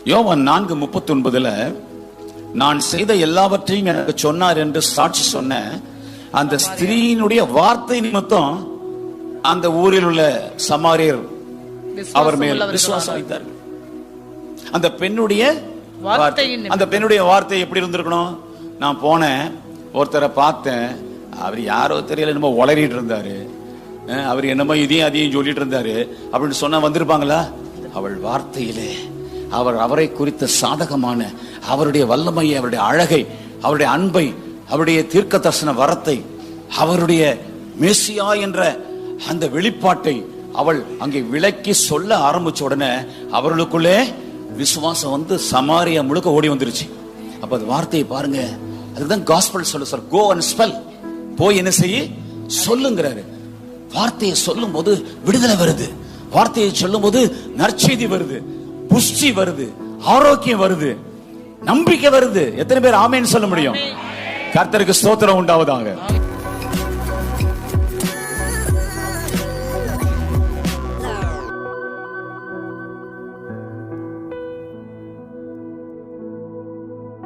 யோவான் 4:39 நான் செய்த எல்லாவற்றையும் எனக்கு சொன்னார் என்று சாட்சி சொன்ன அந்த ஸ்திரீயினுடைய வார்த்தை நிமித்தம் அந்த ஊரில் உள்ள சமாரியர் அவர் மேல் விசுவாசம் வைத்தார்கள். அந்த பெண்ணுடைய வார்த்தை எப்படி இருந்திருக்கணும்? நான் போனேன், ஒருத்தரை பார்த்தேன், அவர் யாரோ தெரியல, என்னமோ உளறிட்டு இருந்தாரு, அவர் என்னமோ இதையும் அதையும் சொல்லிட்டு இருந்தாரு அப்படின்னு சொன்னா வந்திருப்பாங்களா? அவள் வார்த்தையிலே அவரை குறித்த சாதகமான அவருடைய வல்லமையை, அவருடைய அழகை, அவருடைய அன்பை, அவருடைய தீர்க்க தரிசன வரத்தை, அவருடைய மேசியா என்ற அந்த வெளிப்பாட்டை அவள் அங்கே விளக்கி சொல்ல ஆரம்பிச்ச உடனே அவர்களுக்குள்ளே விசுவாசம் வந்து சமாரியா முழுக்க ஓடி வந்துருச்சு. அப்ப அது வார்த்தையை பாருங்க, அதுதான் காஸ்பல் சொல்ல சார், கோ அண்ட் ஸ்பெல், போய் என்ன செய்ய சொல்லுங்கிறாரு. வார்த்தையை சொல்லும் போது விடுதலை வருது, வார்த்தையை சொல்லும் போது நற்செய்தி வருது, புஷ்டி வருது, ஆரோக்கியம் வருது, நம்பிக்கை வருது. எத்தனை பேர் ஆமேன்னு சொல்ல முடியும்? கர்த்தருக்கு ஸ்தோத்திரம் உண்டாவதாக.